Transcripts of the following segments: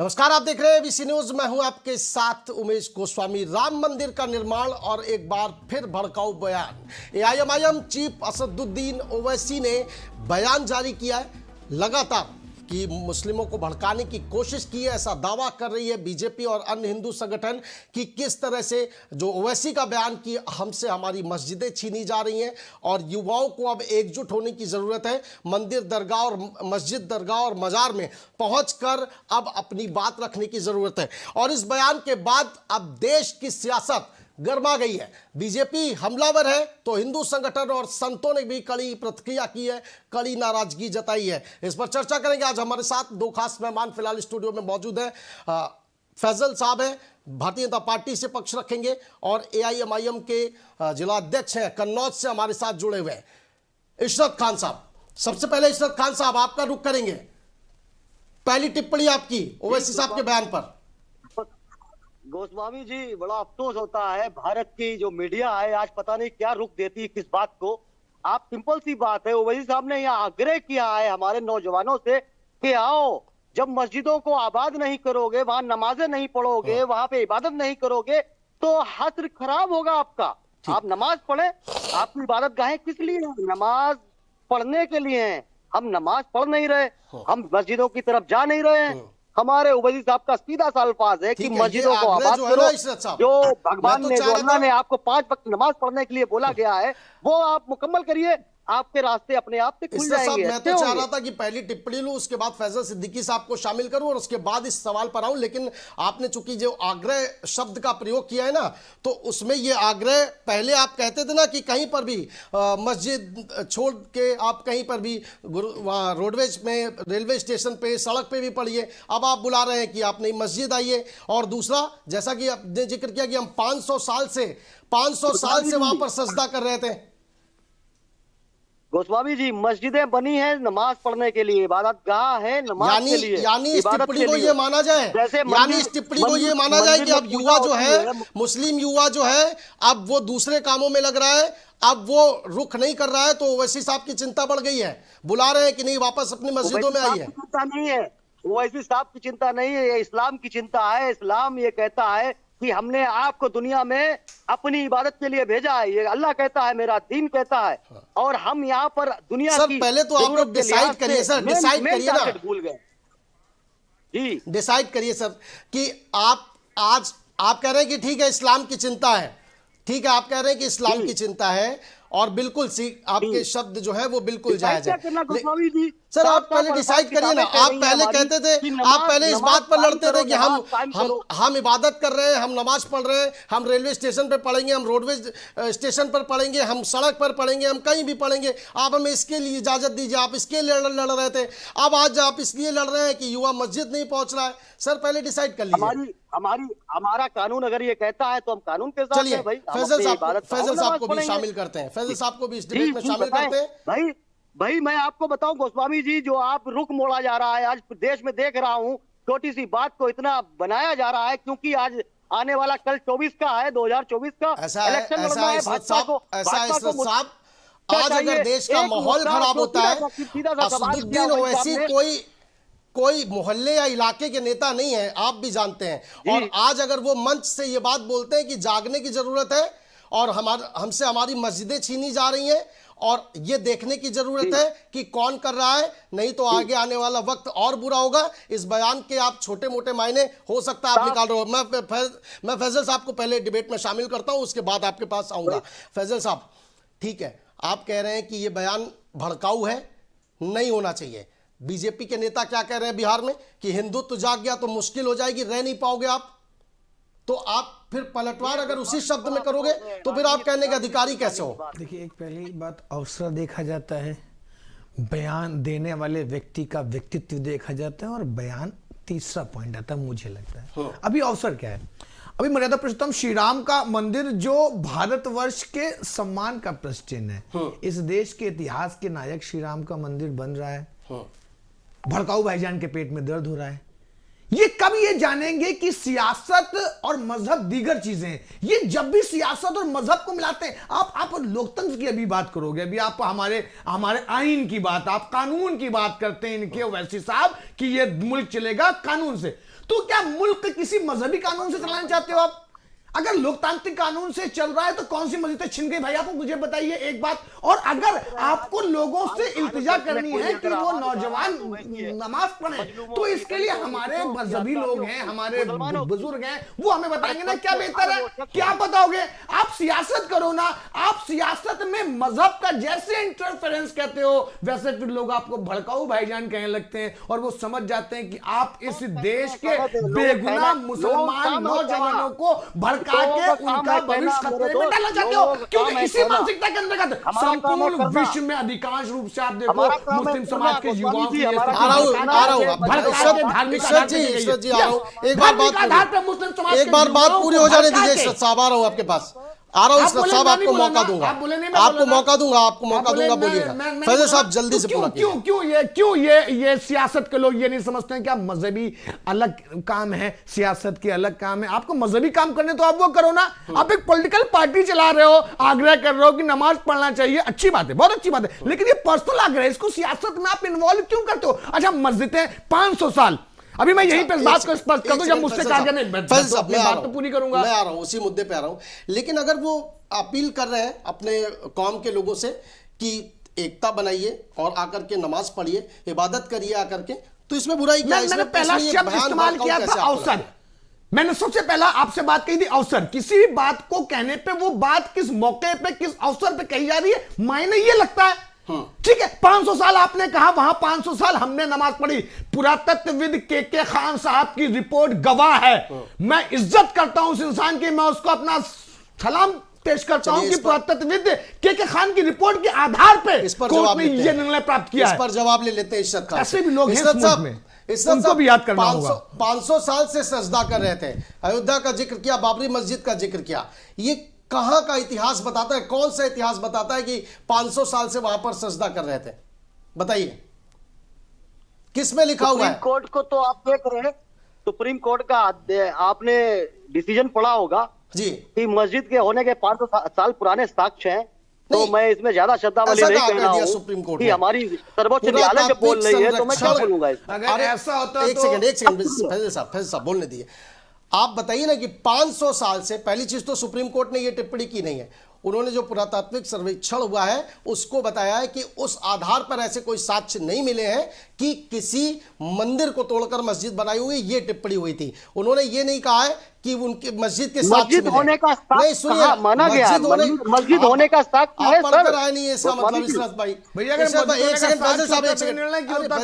नमस्कार, आप देख रहे हैं एबीसी न्यूज। मैं हूं आपके साथ उमेश गोस्वामी। राम मंदिर का निर्माण और एक बार फिर भड़काऊ बयान। एआईएमआईएम चीफ असदुद्दीन ओवैसी ने बयान जारी किया है। लगातार कि मुस्लिमों को भड़काने की कोशिश की है, ऐसा दावा कर रही है बीजेपी और अन्य हिंदू संगठन कि किस तरह से जो ओवैसी का बयान कि हमसे हमारी मस्जिदें छीनी जा रही हैं और युवाओं को अब एकजुट होने की ज़रूरत है। मंदिर, दरगाह और मस्जिद, दरगाह और मज़ार में पहुंचकर अब अपनी बात रखने की ज़रूरत है। और इस बयान के बाद अब देश की सियासत गर्मा गई है। बीजेपी हमलावर है तो हिंदू संगठन और संतों ने भी कड़ी प्रतिक्रिया की है, कड़ी नाराजगी जताई है। इस पर चर्चा करेंगे। आज हमारे साथ दो खास मेहमान फिलहाल स्टूडियो में मौजूद हैं। फैजल साहब हैं, भारतीय जनता पार्टी से पक्ष रखेंगे, और एआईएमआईएम के जिला अध्यक्ष हैं कन्नौज से हमारे साथ जुड़े हुए हैं इशरत खान साहब। सबसे पहले इशरत खान साहब, आपका रुख करेंगे। पहली टिप्पणी आपकी ओवैसी साहब के बयान पर। गोस्वामी जी, बड़ा अफसोस होता है, भारत की जो मीडिया है आज पता नहीं क्या रुख देती है किस बात को। आप सिंपल सी बात है, ओवैसी साहब ने यहाँ आग्रह किया है हमारे नौजवानों से कि आओ, जब मस्जिदों को आबाद नहीं करोगे, वहां नमाजें नहीं पढ़ोगे, वहां पे इबादत नहीं करोगे तो हश्र खराब होगा आपका। आप नमाज पढ़े, आपकी इबादत गाहें किस लिए है? नमाज पढ़ने के लिए है। हम नमाज पढ़ नहीं रहे, हम मस्जिदों की तरफ जा नहीं रहे हैं। हमारे ओवैसी साहब का सीधा सा अल्फाज है कि मस्जिदों को आबाद करो। जो भगवान ने, जो अल्लाह ने आपको 5 वक्त नमाज पढ़ने के लिए बोला गया है, वो आप मुकम्मल करिए, आपके रास्ते अपने आप से खुल जाएंगे। मैं तो चाह रहा था कि पहली टिप्पणी लूं, उसके बाद फैजल सिद्दीकी साहब को शामिल करूं और उसके बाद इस सवाल पर आऊं, लेकिन आपने चूंकि जो आग्रह शब्द का प्रयोग किया है ना, तो उसमें ये आग्रह, पहले आप कहते थे ना कि कहीं पर भी मस्जिद छोड़ के आप कहीं पर भी वहाँ रोडवेज में, रेलवे स्टेशन पे, सड़क पे भी पढ़िए। अब आप बुला रहे हैं कि आप नई मस्जिद आइए। और दूसरा, जैसा कि आपने जिक्र किया कि हम 500 साल से वहां पर सजदा कर रहे थे। गोस्वामी जी, मस्जिदें बनी हैं नमाज पढ़ने के लिए, इबादत गाह है नमाज के लिए। यानी इस टिप्पणी को ये माना जाए, यानी इस टिप्पणी को ये माना जाए कि अब युवा जो है, मुस्लिम युवा जो है, अब वो दूसरे कामों में लग रहा है, अब वो रुख नहीं कर रहा है, तो ओवैसी साहब की चिंता बढ़ गई है, बुला रहे हैं कि नहीं वापस अपनी मस्जिदों में आइए। चिंता नहीं है, ओवैसी साहब की चिंता नहीं है, ये इस्लाम की चिंता है। इस्लाम ये कहता है कि हमने आपको दुनिया में अपनी इबादत के लिए भेजा है। ये अल्लाह कहता है, मेरा दीन कहता है। और हम यहाँ पर दुनिया सर, की पहले तो आप लोग डिसाइड करिए सर, डिसाइड करिए ना, भूल गए जी, डिसाइड करिए सर कि आज आप कह रहे हैं कि ठीक है इस्लाम की चिंता है, ठीक है, आप कह रहे हैं कि इस्लाम की चिंता है, और बिल्कुल आपके शब्द जो है वो बिल्कुल जायज है। सर, आप पहले डिसाइड करिए ना। आप पहले कहते थे, आप पहले इस बात पर लड़ते थे कि हम इबादत कर रहे हैं, हम नमाज पढ़ रहे हैं, हम रेलवे स्टेशन पर पढ़ेंगे, हम रोडवेज स्टेशन पर पढ़ेंगे, हम सड़क पर पढ़ेंगे, हम कहीं भी पढ़ेंगे, आप हमें इसके लिए इजाजत दीजिए। आप इसके लिए लड़ रहे थे, अब आज आप इसलिए लड़ रहे हैं कि युवा मस्जिद नहीं पहुंच रहा है। सर, पहले डिसाइड कर लीजिए। हमारा कानून अगर ये कहता है तो हम कानून के साथ चलिए, हैं भाई। फैजल साहब को भी शामिल करते हैं, फैजल साहब को भी इस डिबेट में शामिल करते हैं। भाई मैं आपको बताऊं गोस्वामी जी, जो आप रुख मोड़ा जा रहा है आज देश में, देख रहा हूं छोटी सी बात को इतना बनाया जा रहा है, क्योंकि आज आने वाला कल 24 का है, 2024 का इलेक्शन लड़ना है भाजपा को। आज अगर देश का माहौल खराब होता है, असदुद्दीन ओवैसी कोई मोहल्ले या इलाके के नेता नहीं है, आप भी जानते हैं। और आज अगर वो मंच से ये बात बोलते हैं कि जागने की जरूरत है और हमसे हमारी मस्जिदें छीनी जा रही हैं, और ये देखने की जरूरत है कि कौन कर रहा है, नहीं तो आगे आने वाला वक्त और बुरा होगा। इस बयान के आप छोटे मोटे मायने हो सकता है आप निकाल रहे हो। मैं फैजल साहब को पहले डिबेट में शामिल करता हूं, उसके बाद आपके पास आऊंगा। फैजल साहब, ठीक है, आप कह रहे हैं कि ये बयान भड़काऊ है, नहीं होना चाहिए। बीजेपी के नेता क्या कह रहे हैं बिहार में कि हिंदुत्व जाग गया तो मुश्किल हो जाएगी, रह नहीं पाओगे आप। तो आप फिर पलटवार अगर उसी शब्द में करोगे तो फिर आप कहने के अधिकारी कैसे हो? देखिए, एक पहली बात अवसर देखा जाता है, बयान देने वाले व्यक्ति का व्यक्तित्व देखा जाता है, और बयान तीसरा पॉइंट आता है मुझे लगता है। अभी अवसर क्या है? अभी मर्यादा पुरुषोत्तम श्री राम का मंदिर जो भारतवर्ष के सम्मान का प्रश्न है, इस देश के इतिहास के नायक श्री राम का मंदिर बन रहा है, भड़काऊ भाईजान के पेट में दर्द हो रहा है। ये कब ये जानेंगे कि सियासत और मजहब दीगर चीजें हैं? ये जब भी सियासत और मजहब को मिलाते हैं, आप लोकतंत्र की अभी बात करोगे, अभी आप हमारे आईन की बात, आप कानून की बात करते हैं इनके ओवैसी साहब कि ये मुल्क चलेगा कानून से। तो क्या मुल्क किसी मजहबी कानून से चलाना चाहते हो आप? अगर लोकतांत्रिक कानून से चल रहा है तो कौन सी मस्जिदें छिन गई भाई? आपको मुझे बताइए एक बात। और अगर आपको लोगों से इल्तिजा करनी है कि वो नौजवान नमाज पढ़े, तो इसके लिए हमारे मजहबी लोग हैं, हमारे बुजुर्ग हैं, वो हमें बताएंगे ना क्या बेहतर है। क्या बताओगे? आप सियासत करो ना। आप सियासत में मजहब का जैसे इंटरफेरेंस कहते हो, वैसे फिर लोग आपको भड़काऊ भाईजान कहने लगते हैं और वो समझ जाते हैं कि आप इस देश के बेगुनाह मुसलमान नौजवानों को भड़का के उनका भविष्य खतरे में डालना चाहते हो, क्योंकि इसी मानसिकता के अंतर्गत संपूर्ण विश्व में अधिकांश रूप से आप देखो मुस्लिम समाज के युवाओं की एक बार बात पूरी हो जाने दीजिए। इशरत साहब आ रहा हूं आपके पास, आ रहा हूं इशरत साहब, आपको मौका दूंगा, आपको मौका दूंगा, बोलिएगा फैजल साहब जल्दी से पूरा। क्यों ये सियासत के लोग ये नहीं समझते हैं क्या मजहबी अलग काम है, सियासत के अलग काम है? आपको मजहबी काम करने तो आप वो करो ना। आप एक पॉलिटिकल पार्टी चला रहे हो, आग्रह कर रहे हो कि नमाज पढ़ना चाहिए, अच्छी बात है, बहुत अच्छी बात है, लेकिन ये पर्सनल आग्रह है, इसको सियासत में आप इन्वॉल्व क्यों करते हो? अच्छा, मस्जिदें 500 साल, अभी मैं यहीं पे इस बात को स्पष्ट कर दूं, जब मुझसे कहा गया नहीं बात तो पूरी करूंगा, मैं आ रहा हूं उसी मुद्दे पे आ रहा हूं। लेकिन अगर वो अपील कर रहे हैं अपने कौम के लोगों से कि एकता बनाइए और आकर के नमाज पढ़िए, इबादत करिए आकर के, तो इसमें बुराई क्या है? मैंने पहला शब्द इस्तेमाल किया था अवसर। मैंने सबसे पहला आपसे बात कही थी अवसर। किसी भी बात को कहने पे वो बात किस मौके पे, किस अवसर पे कही जा रही है, मायने ये लगता है। ठीक है, 500 साल आपने कहा, वहां 500 साल हमने नमाज पढ़ी। पुरातत्वविद के खान साहब की रिपोर्ट गवाह है। मैं इज्जत करता हूं उस इंसान की, मैं उसको अपना सलाम पेश करता हूं कि पुरातत्वविद के खान की रिपोर्ट के आधार पर कोर्ट ने यह निर्णय प्राप्त किया है। इस पर जवाब ले लेते हैं इशरत खान। ऐसे भी लोग हैं इस में, उनको भी याद करना होगा। 500 साल से सजदा कर रहे थे, अयोध्या का जिक्र किया, बाबरी मस्जिद का जिक्र किया, ये कहां का इतिहास बताता है? कौन सा इतिहास बताता है कि 500 साल से वहां पर सजदा कर रहे थे? बताइए, किस में लिखा हुआ है? सुप्रीम कोर्ट को तो आप देख रहे हैं, सुप्रीम कोर्ट का आपने डिसीजन पढ़ा होगा जी कि मस्जिद के होने के 500 साल पुराने साक्ष्य हैं। तो मैं इसमें ज्यादा शब्दावली नहीं कहना हूं सुप्रीम कोर्ट कि हमारी सर्वोच्च न्यायालय जब बोल रही है तो मैं क्या बोलूंगा? अगर ऐसा होता एक सेकंड फैजल साहब बोलने दिए। आप बताइए ना कि 500 साल से, पहली चीज तो सुप्रीम कोर्ट ने यह टिप्पणी की नहीं है, उन्होंने जो पुरातात्विक सर्वेक्षण हुआ है उसको बताया है कि उस आधार पर ऐसे कोई साक्ष्य नहीं मिले हैं कि किसी मंदिर को तोड़कर मस्जिद बनाई हुई, ये टिप्पणी हुई थी। उन्होंने ये नहीं कहा है कि उनकी मस्जिद के मस्जिद होने का साक्ष्य माना गया, मस्जिद होने का साक्ष्य है सर। आए नहीं इसका मतलब इशरत भाई, एक सेकंड फैजल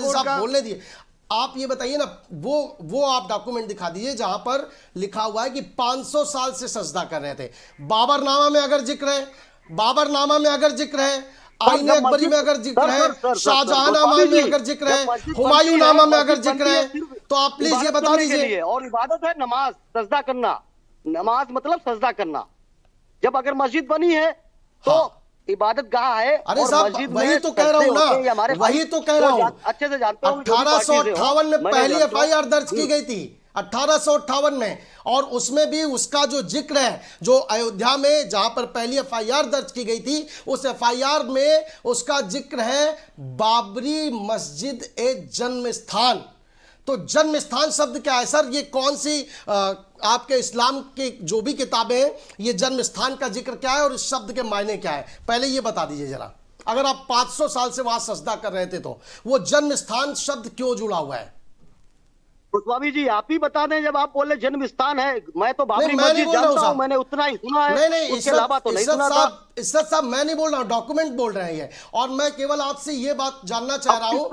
साहब बोलने दिए। आप ये बताइए ना, वो आप डॉक्यूमेंट दिखा दीजिए जहां पर लिखा हुआ है कि 500 साल से सजदा कर रहे थे। बाबरनामा में अगर जिक्र है, बाबरनामा में अगर जिक्र है, आईने अकबरी में अगर जिक्र है, शाहजहांनामा में अगर जिक्र है, हुमायूंनामा में अगर जिक्र है, तो आप प्लीज ये बता दीजिए। और इबादत है नमाज, सजदा करना, नमाज मतलब सजदा करना। जब अगर मस्जिद बनी है तो इबादत गाह है। अरे साहब वही तो कह रहा हूं ना, वही तो कह रहा हूं, अच्छे से जानता हूं। 1858 में पहली एफआईआर दर्ज की गई थी, 1858 में, और उसमें भी उसका जो जिक्र है, जो अयोध्या में जहां पर पहली एफआईआर दर्ज की गई थी, उस एफआईआर में उसका जिक्र है बाबरी मस्जिद ए जन्म स्थान। तो जन्म स्थान शब्द क्या है सर? ये कौन सी आपके इस्लाम की जो भी किताबें हैं, ये जन्म स्थान का जिक्र क्या है और इस शब्द के मायने क्या है? पहले ये बता दीजिए जरा। अगर आप 500 साल से वहां सजदा कर रहे थे तो वो जन्म स्थान शब्द क्यों जुड़ा हुआ है? गोस्वामी जी आप ही बता दें, जब आप बोले जन्म स्थान है, मैं तो बाबरी मस्जिद जानता हूं, मैंने उतना ही सुना है, उसके अलावा तो नहीं सुना था। इशरत साहब मैं नहीं बोल रहा हूं, डॉक्यूमेंट बोल रहे हैं, और मैं केवल आपसे ये बात जानना चाह रहा हूं,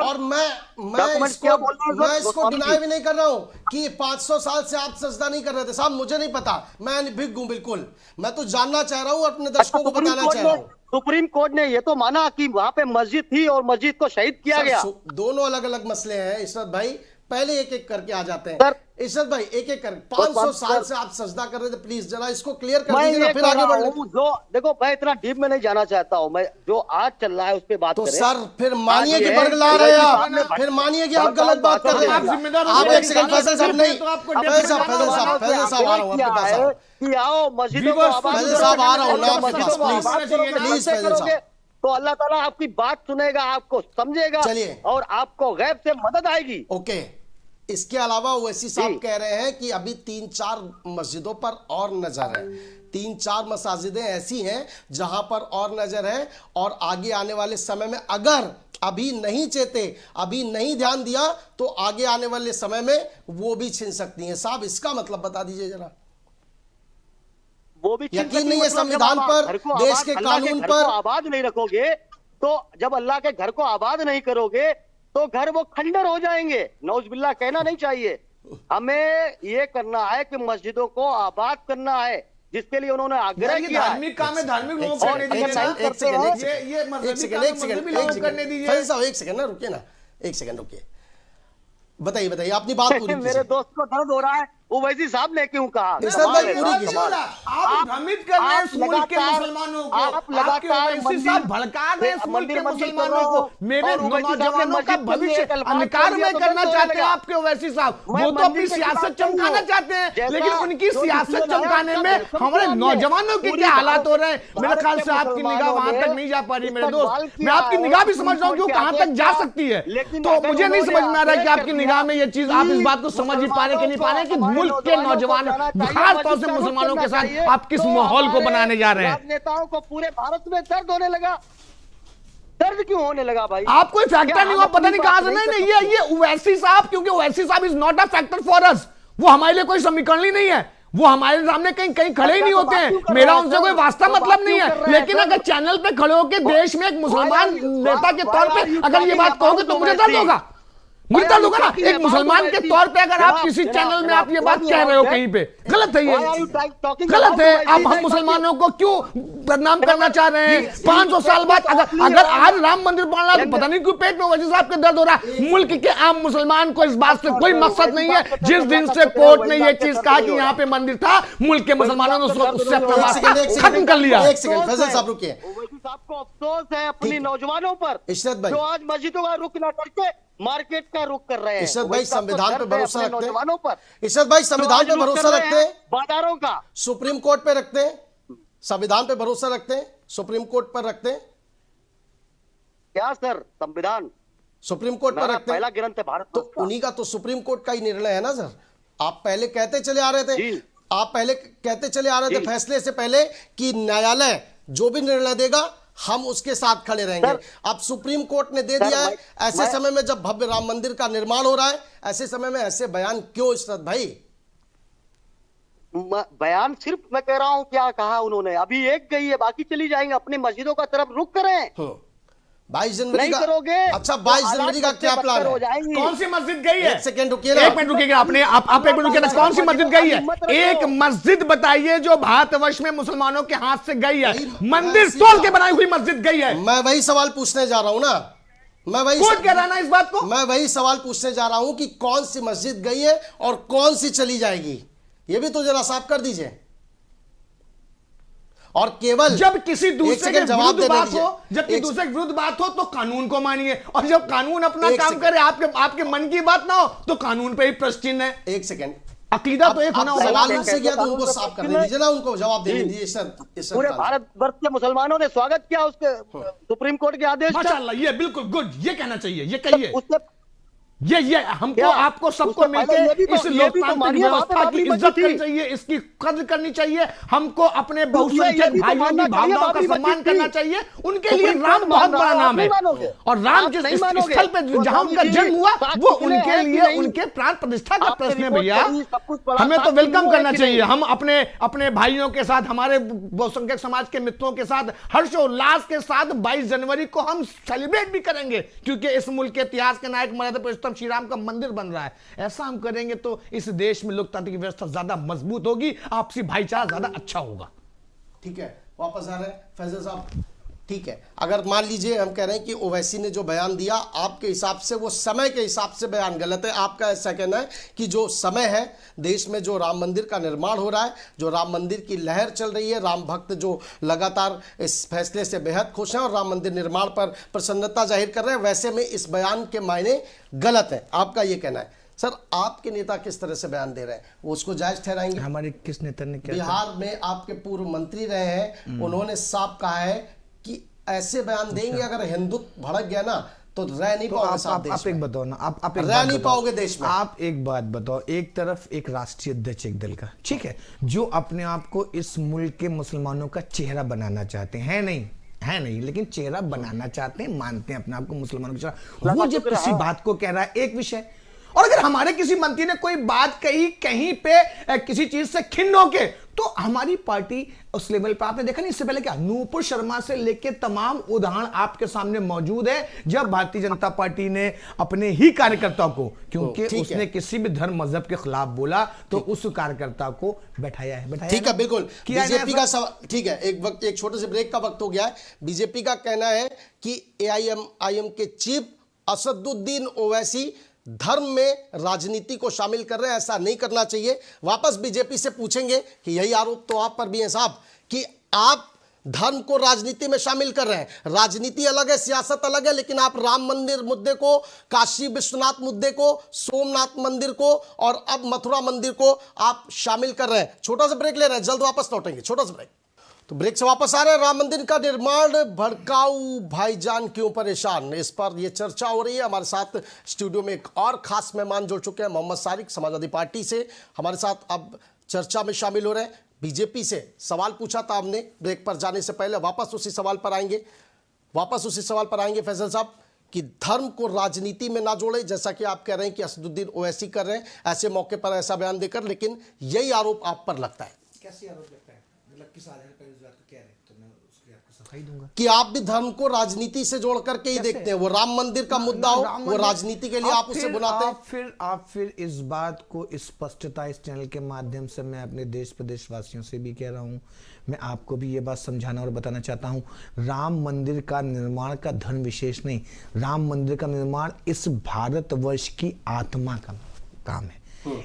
और मैं इसको डिनाई भी नहीं कर रहा हूं कि 500 साल से आप सजदा नहीं कर रहे थे। साहब मुझे नहीं पता, मैं भिग हूं बिल्कुल, मैं तो जानना चाह रहा हूं, अपने दर्शकों को बताना चाह रहा हूं। सुप्रीम कोर्ट ने ये तो माना कि वहां पे मस्जिद थी और मस्जिद को शहीद किया गया। दोनों अलग अलग मसले हैं इशरत भाई। पहले एक एक करके आ जाते हैं। सर, इशरत भाई एक एक कर 500 साल से आप सजदा कर रहे थे, प्लीज जरा इसको क्लियर कर मैं दीजिए ना, ये फिर कह आगे रहा बढ़ हूं, जो देखो मैं इतना डीप में नहीं जाना चाहता हूं, मैं जो आज चल रहा है उस पे बात तो करें। सर फिर मानिए आज कि ये बरगला है, रहे हैं सामने आप, फिर मानिए कि आप बार-बार गलत बात कर रहे बातों हैं। में आप जिम्मेदार हो आप गए, एक सेकंड फैसल साहब नहीं, आपको फैसल साहब डिप्टी आ रहा हूं आपके पास आओ। कि आओ मस्जिदों को Viewers, आबाद फैजल करो, साहब आ रहा हूं ना और आपके मस्जिदों पास, को प्लीज, आबाद करोगे, प्लीज ऐसे फैजल करोगे, साहब। तो अल्लाह ताला आपकी बात सुनेगा, आपको समझेगा चलिए। और आपको गैब से मदद आएगी। ओके, इसके अलावा ओवैसी साहब जी। कह रहे हैं कि अभी 3-4 मस्जिदों पर और नजर है, 3-4 मसाजिदें ऐसी हैं जहां पर और नजर है, और आगे आने वाले समय में अगर अभी नहीं चेते, अभी नहीं ध्यान दिया, तो आगे आने वाले समय में वो भी छिन सकती हैं। साहब इसका मतलब बता दीजिए जरा। वो भी यकीन नहीं है संविधान पर, देश के कानून पर। आबाद नहीं रखोगे तो जब अल्लाह के घर को आबाद नहीं करोगे तो घर वो खंडर हो जाएंगे। नौजुबिल्ला कहना नहीं चाहिए। हमें ये करना है कि मस्जिदों को आबाद करना है, जिसके लिए उन्होंने आग्रह ये किया है। धार्मिक काम है, धार्मिक लोगों एक को सेकंड, करने एक दीजिए ना। सेकंड, एक सेकंड, एक सेकंड, ये एक मजहबी सेकंड, काम एक सेकंड, मजहबी एक लोगों को करने सेकंड, दीजिए। फैजल साहब एक सेकंड ना, रुकिए ना, एक सेकंड रुकिए, बताइए बताइए अपनी बात पूरी मेरे कीजिए। दोस्त को दर्द हो रहा है, ओवैसी साहब ने क्यों कहा? इशरत भाई, पूरी आप कीजिए। भ्रमित कर रहे हैं इस मुल्क के मुसलमानों को। आप आपके लगातार ओवैसी साहब भड़का रहे हैं इस मुल्क के मंदिर मुसलमानों को। मेरे नौजवानों का भविष्य अंधकार में करना चाहते हैं आपके ओवैसी साहब। वो तो अपनी सियासत चमकाना चाहते हैं, लेकिन उनकी सियासत चमकाने में हमारे नौजवानों के क्या हालात हो रहे हैं। मेरे ख्याल से आपकी निगाह वहां तक नहीं जा पा रही मेरे दोस्त। मैं आपकी निगाह भी समझ रहा हूँ कि वो कहां तक जा सकती है। तो मुझे नहीं समझ में आ रहा कि आपकी निगाह में ये चीज, आप इस बात को समझ ही पा रहे कि नहीं पा रहे कि मुल्क के नौजवान, खास तौर से मुसलमानों के साथ आप किस माहौल को बनाने जा रहे हैं। राजनेताओं को पूरे भारत में दर्द होने लगा। दर्द क्यों होने लगा भाई? आप कोई फैक्टर नहीं हुआ, पता नहीं कहां से। नहीं ये ओवैसी साहब, क्योंकि ओवैसी साहब is not a factor for us. वो हमारे लिए कोई समीकरण ही नहीं है, वो हमारे सामने कहीं कहीं खड़े ही नहीं होते हैं। मेरा उनसे कोई वास्ता मतलब नहीं है, लेकिन अगर चैनल पे खड़े होकर देश में एक मुसलमान नेता के तौर पे अगर ये बात कहोगे तो मुझे दर्द होगा, मुझे दर्द होगा ना। एक मुसलमान के तौर पे अगर आप किसी चैनल में आप ये बात कह रहे हो कहीं पे, गलत है, ये गलत है। अब हम मुसलमानों को क्यों बदनाम करना चाह रहे हैं? 500 साल बाद अगर आज राम मंदिर बन रहा है तो पता नहीं क्यों पेट में ओवैसी साहब के दर्द हो रहा है। मुल्क के आम मुसलमान को इस बात से कोई मकसद नहीं है। जिस दिन से कोर्ट ने ये चीज कहा कि यहाँ पे मंदिर था, मुल्क के मुसलमानों ने उससे अपना वास्ता खत्म कर लिया। एक सेकंड फैजल साहब रुकिए। ओवैसी साहब को अफसोस है अपनी नौजवानों पर, इशरत भाई, जो आज मस्जिदों का रुख ना करके मार्केट का रुख कर रहे हैं। इशरत भाई संविधान पे भरोसा रखते नौजवानों पर, हैं? इशरत भाई संविधान पे भरोसा रखते हैं? बाजारों का सुप्रीम कोर्ट पे रखते हैं? संविधान पे भरोसा रखते हैं? सुप्रीम कोर्ट पर रखते हैं? क्या सर? संविधान सुप्रीम कोर्ट पर मेरा रखते हैं? पहला ग्रंथ है भारत तो का। उन्हीं का तो सुप्रीम कोर्ट का ही निर्णय है ना सर। आप पहले कहते चले आ रहे थे, जी। आप पहले कहते चले आ रहे थे जी। फैसले से पहले कि न्यायालय जो भी निर्णय देगा हम उसके साथ खड़े रहेंगे। सर, अब सुप्रीम कोर्ट ने दे सर, दिया है। ऐसे मैं- समय में जब भव्य राम मंदिर का निर्माण हो रहा है, ऐसे समय में ऐसे बयान क्यों इशरत भाई? बयान सिर्फ मैं कह रहा हूं क्या कहा उन्होंने। अभी एक गई है, बाकी चली जाएंगे। अपनी मस्जिदों का तरफ रुख करें। 22 जनवरी नहीं का करोगे अच्छा तो 22 हालात जनवरी का क्या बदतर प्लान हो है? जाएंगी। कौन सी मस्जिद गई है? एक सेकंड रुकिए ना, एक मिनट रुकिएगा, आप एक मिनट रुकिए ना। कौन सी मस्जिद गई है? एक मस्जिद बताइए जो भारतवर्ष में मुसलमानों के हाथ से गई है। मंदिर तोड़ के बनाई हुई मस्जिद गई है। मैं वही सवाल पूछने जा रहा हूं ना, मैं वही कोर्ट कह रहा ना इस बात को। मैं वही सवाल पूछने जा रहा हूं कि कौन सी मस्जिद गई है और कौन सी चली जाएगी, ये भी तो जरा साफ कर दीजिए। और केवल जब किसी दूसरे के जवाब विरुद्ध देने बात दीजिए। हो, जब किसी दूसरे के विरुद्ध बात हो तो कानून को मानिए, और जब कानून अपना एक काम सेकंड। करे, आपके मन की बात ना हो तो कानून पे ही प्रश्न है। एक सेकंड, अकीदा तो एक होना आप होगा। सवाल उनसे किया तो उनको साफ करने दीजिए ना, उनको जवाब देने दीजिए। पूरे भारत वर्ष के मुसलमानों ने स्वागत किया उसके सुप्रीम कोर्ट के आदेश का। माशाअल्लाह, ये बिल्कुल गुड, ये कहना चाहिए, ये कहिए। उससे ये हमको क्या? आपको सबको उससे पहले ये भी मिलकर तो- इस ये भी तो लोकतांत्रिक मानिए, वहाँ पे व्यवस्था की बाबरी इज्जत मस्जिद करनी थी। चाहिए, इसकी कद्र करनी चाहिए। हमको अपने ये बहुसंख्यक भी तो भाइयों की मानना चाहिए, भावनाओं का बाबरी सम्मान मस्जिद करना थी। चाहिए। उनके सुप्रीम लिए कोर्ट राम बहुत मान रहा बड़ा है, नाम है, आप नहीं मानोगे। और राम आप जिस नहीं मानोगे। स्थल पे वो जहां उनका गांधी जी जन्म हुआ साथ वो चुने उनके हैं कि लिए नहीं? उनके प्राण प्रतिष्ठा का आपने प्रश्न है रिपोर्ट भैया। पढ़ी, सब कुछ पढ़ा, हमें तो साथ वेलकम चुने करना हैं कि चाहिए। नहीं? हम अपने भाइयों के साथ, हमारे बहुसंख्यक समाज के मित्रों के साथ हर्षोल्लास के साथ 22 जनवरी को हम सेलिब्रेट भी करेंगे, क्योंकि इस मुल्क के इतिहास के नायक मर्यादा पुरुषोत्तम श्री राम का मंदिर बन रहा है। ऐसा हम करेंगे तो इस देश में लोकतांत्रिक व्यवस्था ज्यादा मजबूत होगी, आपसी भाईचारा ज्यादा अच्छा होगा। ठीक है, वापस आ रहे हैं फैजल साहब। ठीक है, अगर मान लीजिए हम कह रहे हैं कि ओवैसी ने जो बयान दिया आपके हिसाब से वो समय के हिसाब से बयान गलत है, आपका ऐसा कहना है कि जो समय है देश में जो राम मंदिर का निर्माण हो रहा है, जो राम मंदिर की लहर चल रही है, राम भक्त जो लगातार इस फैसले से बेहद खुश हैं और राम मंदिर निर्माण पर प्रसन्नता जाहिर कर रहे हैं, वैसे में इस बयान के मायने गलत है, आपका ये कहना है। सर, आपके नेता किस तरह से बयान दे रहे हैं, वो उसको जायज ठहराएंगे? हमारे किस नेता ने क्या बिहार में आपके पूर्व मंत्री रहे हैं, उन्होंने साफ कहा है कि ऐसे बयान देंगे अगर हिंदुत्व भड़क गया ना तो रह नहीं पाओगे साथ देश में। आप एक बताओ ना, आप एक रह नहीं पाओगे देश में। आप एक बात बताओ, एक तरफ एक राष्ट्रीय अध्यक्ष एक दल का, ठीक है, जो अपने आप को इस मुल्क के मुसलमानों का चेहरा बनाना चाहते हैं, नहीं, लेकिन चेहरा बनाना चाहते हैं, मानते हैं अपने आप को मुसलमानों का चेहरा, वो जब किसी बात को कह रहा है एक विषय, और अगर हमारे किसी मंत्री ने कोई बात कही कहीं पे किसी चीज से खिन्न होके, तो हमारी पार्टी उस लेवल पे, आपने देखा नहीं इससे पहले क्या, नूपुर शर्मा से लेके तमाम उदाहरण आपके सामने मौजूद है, जब भारतीय जनता पार्टी ने अपने ही कार्यकर्ता को, क्योंकि उसने किसी भी धर्म मजहब के खिलाफ बोला, तो उस कार्यकर्ता को बैठाया है। ठीक है, बिल्कुल। बीजेपी का सवाल, ठीक है, एक छोटे से ब्रेक का वक्त हो गया है। बीजेपी का कहना है कि एआईएम के चीफ असदुद्दीन ओवैसी धर्म में राजनीति को शामिल कर रहे हैं, ऐसा नहीं करना चाहिए। वापस बीजेपी से पूछेंगे कि यही आरोप तो आप पर भी है साहब, कि आप धर्म को राजनीति में शामिल कर रहे हैं। राजनीति अलग है, सियासत अलग है, लेकिन आप राम मंदिर मुद्दे को, काशी विश्वनाथ मुद्दे को, सोमनाथ मंदिर को और अब मथुरा मंदिर को आप शामिल कर रहे हैं। छोटा सा ब्रेक ले रहे हैं, जल्द वापस लौटेंगे, छोटा सा ब्रेक। तो ब्रेक से वापस आ रहे हैं। राम मंदिर का निर्माण भड़काऊ, भाईजान क्यों परेशान, इस पर यह चर्चा हो रही है। हमारे साथ स्टूडियो में एक और खास मेहमान जुड़ चुके हैं, मोहम्मद सारिक, समाजवादी पार्टी से हमारे साथ अब चर्चा में शामिल हो रहे हैं। बीजेपी से सवाल पूछा था हमने ब्रेक पर जाने से पहले, वापस उसी सवाल पर आएंगे फैसल साहब, कि धर्म को राजनीति में ना जोड़े, जैसा कि आप कह रहे हैं कि असदुद्दीन ओवैसी कर रहे हैं ऐसे मौके पर ऐसा बयान देकर, लेकिन यही आरोप आप पर लगता है। कैसे आरोप लगता है, मतलब किस आधार पर इस बात को कह रहे हैं, तो मैं उसकी आपको सफाई दूंगा कि आप भी धर्म को राजनीति से जोड़ करके ही देखते हैं। वो राम मंदिर का मुद्दा हो, वो राजनीति के लिए आप उसे बुलाते हैं। आप फिर इस बात को स्पष्टता इस चैनल के माध्यम से मैं अपने देश प्रदेशवासियों से भी कह रहा हूं, मैं आपको भी ये बात समझाना और बताना चाहता हूं, राम मंदिर का निर्माण का धर्म विशेष नहीं, राम मंदिर का निर्माण इस भारतवर्ष की आत्मा का काम है।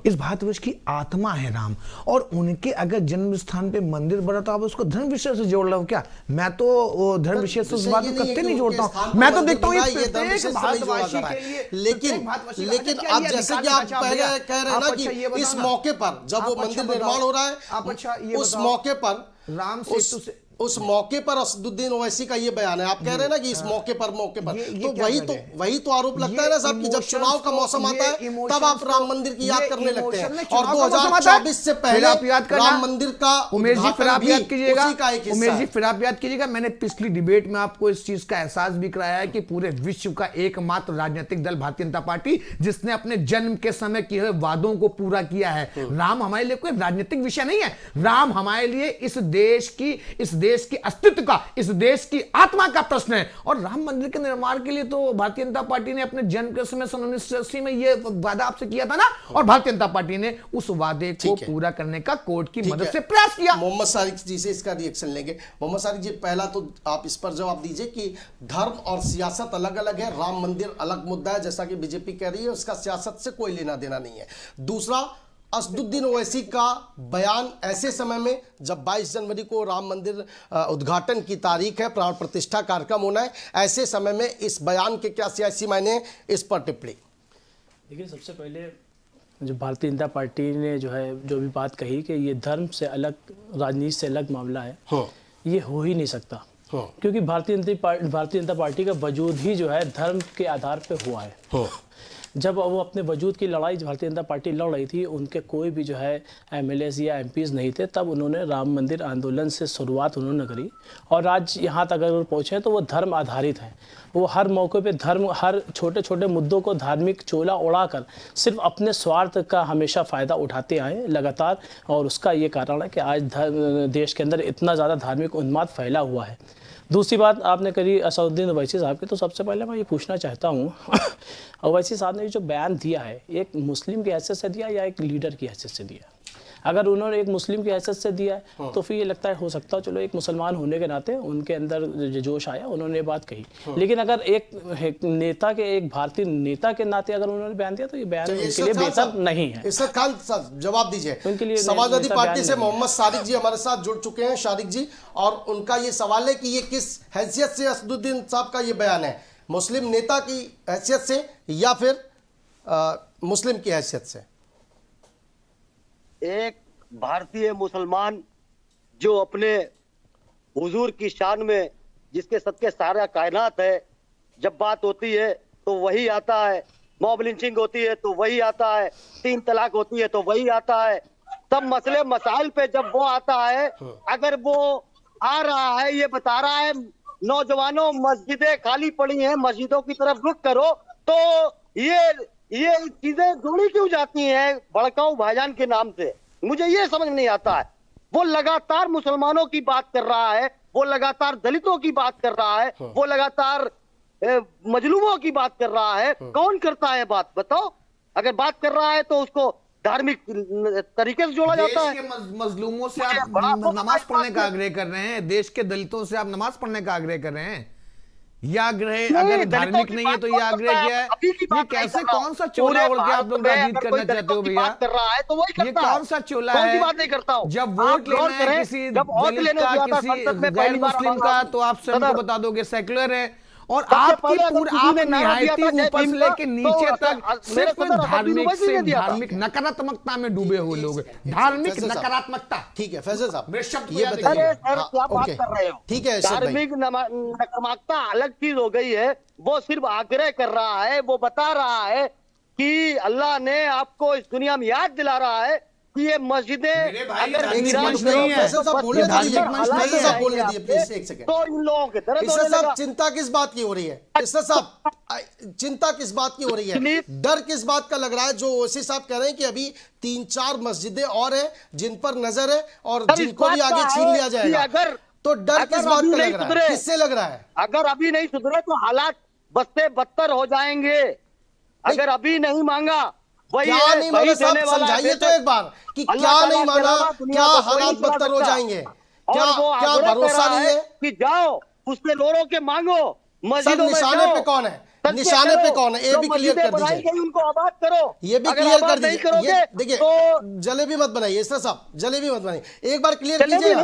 इस भारतवर्ष की आत्मा है राम, और उनके अगर जन्म स्थान पे मंदिर बना तो आप उसको धर्म विषय से जोड़ लो क्या? मैं तो धर्म विषय से उस बात को कत्ते नहीं जोड़ता हूं। मैं तो देखता हूं ये प्रत्येक भारतवासी के लिए, लेकिन आप जैसे कि आप पहले कह रहे हैं ना कि इस मौके पर जब वो मंदिर निर्माण हो रहा है, उस मौके पर राम सेतु से, उस मौके पर असदुद्दीन ओवैसी का ये बयान है। आप कह रहे हैं ना कि इस मौके पर तो वही तो आरोप लगता है ना साहब, कि जब चुनाव का मौसम आता है तब आप राम मंदिर की याद करने लगते हैं, और 2024 से पहले राम मंदिर का उमेश जी फिर आप याद कीजिएगा, मैंने पिछली डिबेट में आपको इस चीज का एहसास भी कराया है कि पूरे विश्व का एकमात्र राजनीतिक दल भारतीय जनता पार्टी, जिसने अपने जन्म के समय किए हुए वादों को पूरा किया है। राम हमारे लिए कोई राजनीतिक विषय नहीं है, राम हमारे लिए इस देश के अस्तित्व का, इस देश की आत्मा का प्रश्न है। और राम मंदिर के निर्माण के लिए तो भारतीय जनता पार्टी ने अपने जन्म के समय 1980 में ये वादा आपसे किया था ना, और भारतीय जनता पार्टी ने उस वादे को पूरा करने का कोर्ट की मदद से प्रयास किया। मोहम्मद सारिक जी से इसका रिएक्शन लेंगे। मोहम्मद सारिक जी, पहला तो आप इस पर जवाब दीजिए कि धर्म और सियासत अलग अलग है, राम मंदिर अलग मुद्दा है जैसा कि बीजेपी कह रही है, उसका सियासत से कोई लेना देना नहीं है। दूसरा, असदुद्दीन ओवैसी का बयान ऐसे समय में जब 22 जनवरी को राम मंदिर उद्घाटन की तारीख है, प्राण प्रतिष्ठा कार्यक्रम होना है, ऐसे समय में इस बयान के क्या सियासी मायने हैं, इस पर टिप्पणी। देखिए, सबसे पहले जो भारतीय जनता पार्टी ने जो भी बात कही कि ये धर्म से अलग, राजनीति से अलग मामला है, ये हो ही नहीं सकता, क्योंकि भारतीय जनता पार्टी का वजूद ही धर्म के आधार पे हुआ है। जब वो अपने वजूद की लड़ाई भारतीय जनता पार्टी लड़ रही थी, उनके कोई भी एमएलएस या एमपीज नहीं थे, तब उन्होंने राम मंदिर आंदोलन से शुरुआत उन्होंने करी, और आज यहाँ तक अगर पहुँचे तो वो धर्म आधारित है। वो हर मौके पे धर्म, हर छोटे छोटे मुद्दों को धार्मिक चोला उड़ाकर सिर्फ अपने स्वार्थ का हमेशा फ़ायदा उठाते आए लगातार, और उसका ये कारण है कि आज देश के अंदर इतना ज़्यादा धार्मिक उन्माद फैला हुआ है। दूसरी बात आपने करी असदुद्दीन ओवैसी साहब की, तो सबसे पहले मैं ये पूछना चाहता हूँ ओवैसी साहब ने जो बयान दिया है, एक मुस्लिम की हैसियत से दिया या एक लीडर की हैसियत से दिया? अगर उन्होंने एक मुस्लिम की हैसियत से दिया है तो फिर ये लगता है हो सकता है चलो एक मुसलमान होने के नाते उनके अंदर जो जोश आया उन्होंने ये बात कही। लेकिन अगर एक नेता के, एक भारतीय नेता के नाते अगर उन्होंने बयान दिया तो ये बयान उनके लिए बेहतर नहीं है। इरशाद खान साहब जवाब दीजिए। उनके लिए समाजवादी पार्टी से मोहम्मद सारिक जी हमारे साथ जुड़ चुके हैं, शारिक जी, और उनका ये सवाल है कि ये किस हैसियत से असदुद्दीन साहब का ये बयान है, मुस्लिम नेता की हैसियत से या फिर मुस्लिम की हैसियत से? एक भारतीय मुसलमान जो अपने हुजूर की शान में, जिसके सदके सारा कायनात है, जब बात होती है तो वही आता है, मॉब लिंचिंग होती है तो वही आता है, 3 तलाक होती है तो वही आता है, सब मसले मसाइल पे जब वो आता है, अगर वो आ रहा है, ये बता रहा है नौजवानों मस्जिदें खाली पड़ी हैं, मस्जिदों की तरफ रुख करो, तो ये चीजें जोड़ी क्यों जाती हैं भड़काऊ भाईजान के नाम से? मुझे ये समझ नहीं आता है। वो लगातार मुसलमानों की बात कर रहा है, वो लगातार दलितों की बात कर रहा है, वो लगातार मजलूमों की बात कर रहा है। कौन करता है बात, बताओ? अगर बात कर रहा है तो उसको धार्मिक तरीके से जोड़ा जाता है। देश के मजलूमों से आप नमाज पढ़ने का आग्रह कर रहे हैं, देश के दलितों से आप नमाज पढ़ने का आग्रह कर रहे हैं, यह आग्रह अगर धार्मिक नहीं है तो यह आग्रह क्या है? ये कैसे, कौन सा चोला ओढ़ के आप लोग राजनीति करना चाहते हो भैया? ये कौन सा चोला है? जब वोट लेना है किसी दलित का, किसी गैर मुस्लिम का, तो आप सबको बता दोगे सेक्युलर है, और आपकी आप निहायती ऊपर से लेके नीचे तक सिर्फ धार्मिक नकारात्मकता में डूबे हुए लोग, धार्मिक नकारात्मकता। ठीक है फैसल साहब, मेरे शब्द ये बताइए। क्या बात कर रहे हो? ठीक है, धार्मिक नकारात्मकता अलग चीज हो गई है। वो सिर्फ आग्रह कर रहा है, वो बता रहा है कि अल्लाह ने आपको इस दुनिया में याद दिला रहा है कि ये मस्जिदें अगर तो इन लोगों के दर्द, चिंता किस बात की हो रही है? इससे साहब चिंता किस बात की हो रही है, डर किस बात का लग रहा है? जो ओवैसी साहब कह रहे हैं कि अभी 3-4 मस्जिदें और हैं जिन पर नजर है और जिनको भी आगे छीन लिया जाएगा, तो डर किस बात का लग रहा है, किससे लग रहा है? अगर अभी नहीं सुधरे तो हालात बदसे बदतर हो जाएंगे। अगर अभी नहीं मांगा, क्या नहीं माना साहब, समझाइए तो एक बार कि क्या नहीं माना, क्या हालात बदतर हो जाएंगे? क्या भरोसा नहीं है कि जाओ उससे रो के मांगो? सर निशाने पे कौन है, निशाने पे कौन है, ये भी क्लियर कर दीजिए, उनको आबाद करो, ये भी क्लियर कर दीजिए। देखिए जलेबी मत बनाइए इसरा साहब, जलेबी मत बनाइए, एक बार क्लियर कीजिए,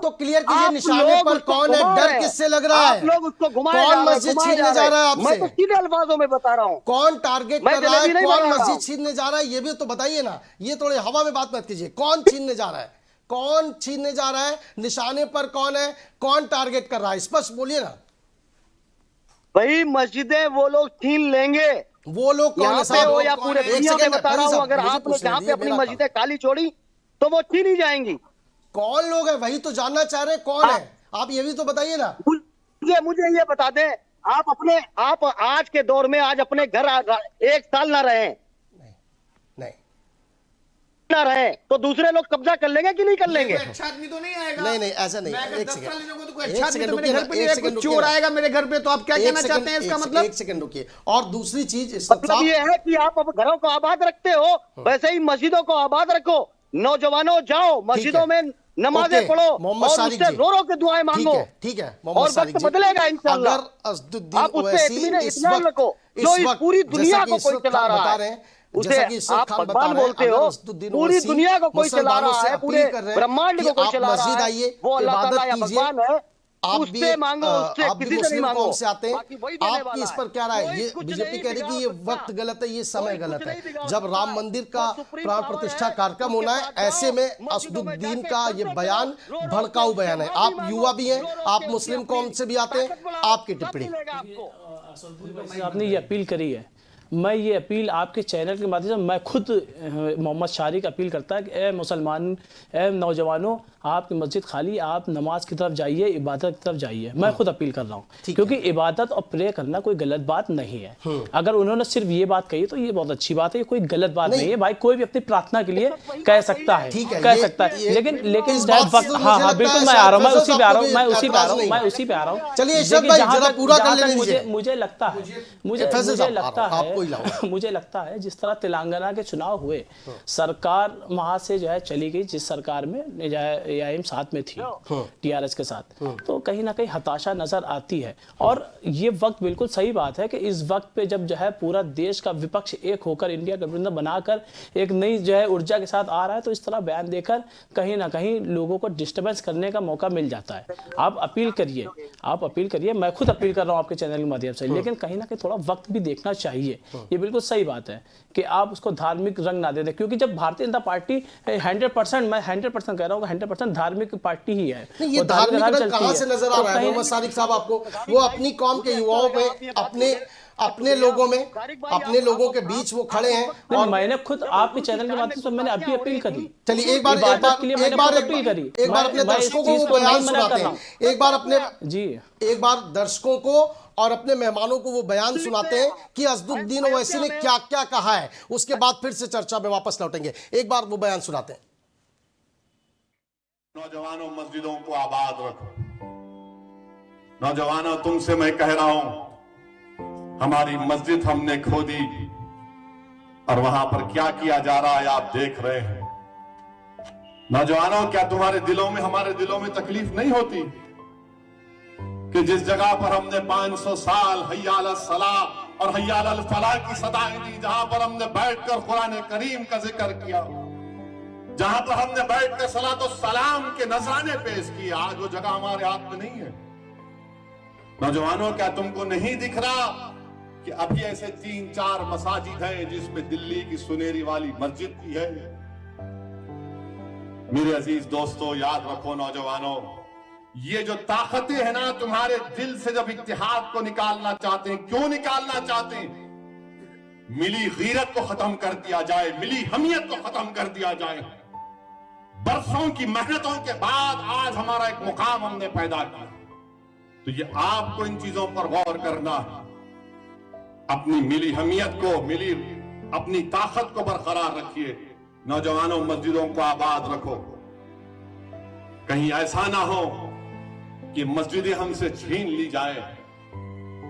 तो क्लियर कीजिए निशाने पर कौन है, डर किससे लग रहा है, कौन मस्जिद छीनने जा रहा है आपसे? मैं सीधे अल्फाजों में बता रहा हूँ, कौन टारगेट कर रहा है, कौन मस्जिद छीनने जा रहा है, ये भी तो बताइए ना। ये थोड़े हवा में बात मत कीजिए, कौन छीनने जा रहा है, कौन छीनने जा रहा है, निशाने पर कौन है, कौन टारगेट कर रहा है, स्पष्ट बोलिए ना। भाई मस्जिदें वो लोग छीन लेंगे, वो लोग कौन है हो या पूरे दुनिया में बता रहा हूं। अगर आपने जहां पे अपनी मस्जिदें खाली छोड़ी तो वो छीन ही जाएंगी। कौन लोग है वही तो जानना चाह रहे हैं, कौन है आप ये भी तो बताइए ना। मुझे ये बता दें, आप आज के दौर में आज अपने घर 1 साल ना रहे, ना रहे तो दूसरे लोग कब्जा कर लेंगे कि नहीं कर लेंगे? अच्छा आदमी तो नहीं आएगा। नहीं ऐसा नहीं। एक सेकंड, मेरे घर पे चोर आएगा मेरे घर पे, तो आप क्या कहना चाहते हैं इसका मतलब? एक सेकंड रुकिए। और दूसरी चीज मतलब ये है कि आप अब घरों को आबाद रखते हो, वैसे ही मस्जिदों को आबाद रखो। नौजवानों जाओ मस्जिदों में नमाजें पढ़ो और उससे रो के दुआएं मांगो। ठीक है और वक्त बदलेगा इंशाअल्लाह। आप उससे इत्मीनान रखो, जो इस पूरी दुनिया को कोई चला रहा है उसे आप भगवान बोलते हो। पूरी दुनिया को कोई चला रहा है, पूरे ब्रह्मांड को कोई चला रहा है, वो अल्लाह ताला या भगवान है। उससे मांगो, उससे किसी से नहीं मांगो। आते हैं आपकी इस पर क्या राय? ये बीजेपी कह रही कि ये वक्त गलत है, ये समय गलत है, जब राम मंदिर का प्राण प्रतिष्ठा कार्यक्रम होना है, ऐसे में असदुद्दीन का ये बयान भड़काऊ बयान है। आप युवा भी हैं, आप मुस्लिम कौम से भी आते हैं, आपकी टिप्पणी। आपने ये अपील करी है, मैं ये अपील आपके चैनल के माध्यम से मैं खुद मोहम्मद शारिक अपील करता है कि ए मुसलमान, ए नौजवानों, आपकी मस्जिद खाली, आप नमाज की तरफ जाइए, इबादत की तरफ जाइए। मैं खुद अपील कर रहा हूँ, क्योंकि इबादत और प्रे करना कोई गलत बात नहीं है। अगर उन्होंने सिर्फ ये बात कही तो ये बहुत अच्छी बात है, कोई गलत बात नहीं है। भाई कोई भी अपनी प्रार्थना के लिए कह सकता है, कह सकता है, लेकिन हाँ बिल्कुल, मैं आ रहा हूँ, मैं उसी पे आ रहा हूँ, मैं उसी पे आ रहा हूँ, मैं उसी पे आ रहा हूँ। चलिए पूरा कर लेने दीजिए। मुझे लगता है आपको ही लाऊंगा। मुझे लगता है जिस तरह तेलंगाना के चुनाव हुए, सरकार वहां से जो है चली गई, जिस सरकार में एआईएम साथ में थी टीआरएस के साथ, तो कहीं ना कहीं हताशा नजर आती है। और ये वक्त बिल्कुल सही बात है कि इस वक्त पे जब जो है पूरा देश का विपक्ष एक होकर इंडिया गठबंधन बनाकर एक नई जो है ऊर्जा के साथ आ रहा है, तो इस तरह बयान देकर कहीं ना कहीं लोगों को डिस्टर्बेंस करने का मौका मिल जाता है। आप अपील करिए, मैं खुद अपील कर रहा हूं आपके चैनल के माध्यम से, लेकिन कहीं ना कहीं थोड़ा वक्त भी देखना चाहिए। ये बिल्कुल सही बात है कि आप उसको धार्मिक रंग ना दे दें, क्योंकि जब भारतीय जनता पार्टी 100%, मैं 100% कह रहा हूँ, 100% धार्मिक पार्टी ही है। ये धार्मिक रंग कहां से नजर आ रहा है मोहम्मद सादिक साहब आपको? वो अपनी कौम के युवाओं में, अपने लोगों के बीच वो खड़े हैं। और मैंने खुद आपके चैनल के माध्यम से मैंने अभी अपील करी। चलिए एक बार अपने दर्शकों को वो बयान सुनाते हैं। एक बार दर्शकों को और अपने मेहमानों को वो बयान सुनाते हैं कि असदुद्दीन ओवैसी ने क्या क्या कहा है, उसके बाद फिर से चर्चा में वापस लौटेंगे। एक बार वो बयान सुनाते हैं। नौजवानों, मस्जिदों को आबाद रखो। नौजवानों, तुमसे मैं कह रहा हूं, हमारी मस्जिद हमने खोदी और वहां पर क्या किया जा रहा है आप देख रहे हैं। नौजवानों, क्या तुम्हारे दिलों में, हमारे दिलों में तकलीफ नहीं होती कि जिस जगह पर हमने 500 साल हय्या अला सलाह और हय्या अल फलाह की सदाएं दी, जहां पर हमने बैठकर कुरान करीम का जिक्र किया, जहां पर हमने बैठकर सलात और सलाम के नजराने पेश किए, आज वो जगह हमारे हाथ में नहीं है। नौजवानों, क्या तुमको नहीं दिख रहा कि अभी ऐसे 3-4 मसाजिद हैं जिसमें दिल्ली की सुनेरी वाली मस्जिद भी है? मेरे अजीज दोस्तों, याद रखो नौजवानों, ये जो ताकतें हैं ना तुम्हारे दिल से, जब इत्तेहाद को निकालना चाहते हैं, क्यों निकालना चाहते हैं? मिली गीरत को खत्म कर दिया जाए, मिली हमियत को खत्म कर दिया जाए। बरसों की मेहनतों के बाद आज हमारा एक मुकाम हमने पैदा किया, तो ये आपको इन चीजों पर गौर करना है। अपनी मिली हमियत को, मिली अपनी ताकत को बरकरार रखिए। नौजवानों, मस्जिदों को आबाद रखो। कहीं ऐसा ना हो कि मस्जिदें हमसे छीन ली जाए।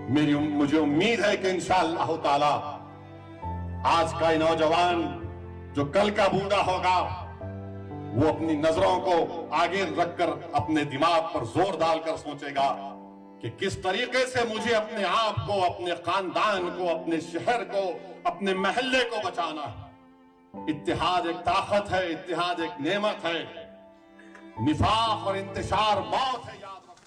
मुझे उम्मीद है कि इंशाअल्लाह ताला आज का ये नौजवान जो कल का बूढ़ा होगा, वो अपनी नजरों को आगे रखकर अपने दिमाग पर जोर डालकर सोचेगा कि किस तरीके से मुझे अपने आप को, अपने खानदान को, अपने शहर को, अपने महल्ले को बचाना है। इत्तेहाद एक ताकत है, इत्तेहाद एक नेमत है। निफाक और इंतशार मौत है, याद रखो।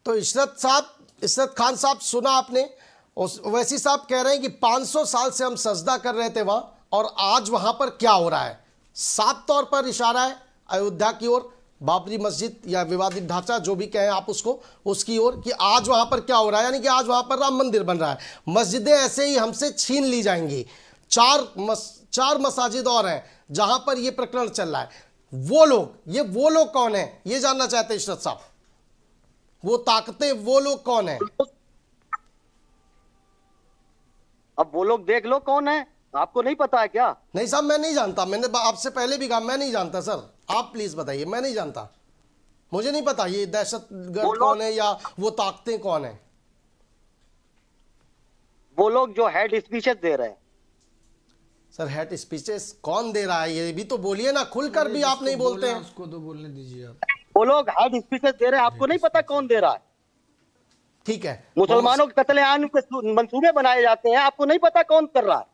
तो इशरत खान साहब, सुना आपने? ओवैसी साहब कह रहे हैं कि 500 साल से हम सजदा कर रहे थे वहां, और आज वहां पर क्या हो रहा है। साफ तौर पर इशारा है अयोध्या की ओर, बाबरी मस्जिद या विवादित ढांचा जो भी कहें आप उसको, उसकी ओर, कि आज वहां पर क्या हो रहा है, यानी कि आज वहां पर राम मंदिर बन रहा है। मस्जिदें ऐसे ही हमसे छीन ली जाएंगी। चार मसाजिद और हैं जहां पर यह प्रकरण चल रहा है। वो लोग कौन है, ये जानना चाहते हैं इशरत साहब। वो ताकतें, वो लोग कौन है? अब वो लोग देख लो कौन है, आपको नहीं पता है क्या? नहीं साहब, मैं नहीं जानता। मैंने आपसे पहले भी कहा मैं नहीं जानता सर। आप प्लीज बताइए, मैं नहीं जानता, मुझे नहीं पता ये दहशतगर्द कौन है या वो ताकतें कौन है। वो लोग जो हेड स्पीचेस दे रहे हैं। सर हेड स्पीचेस कौन दे रहा है, ये भी तो बोलिए ना, खुलकर भी आप नहीं बोलते हैं। उसको तो बोलने दीजिए आप। वो लोग हेड स्पीचेस दे रहे हैं, आपको नहीं पता कौन दे रहा है? ठीक है, मुसलमानों के कत्लेआम के मंसूबे बनाए जाते हैं, आपको नहीं पता कौन कर रहा है?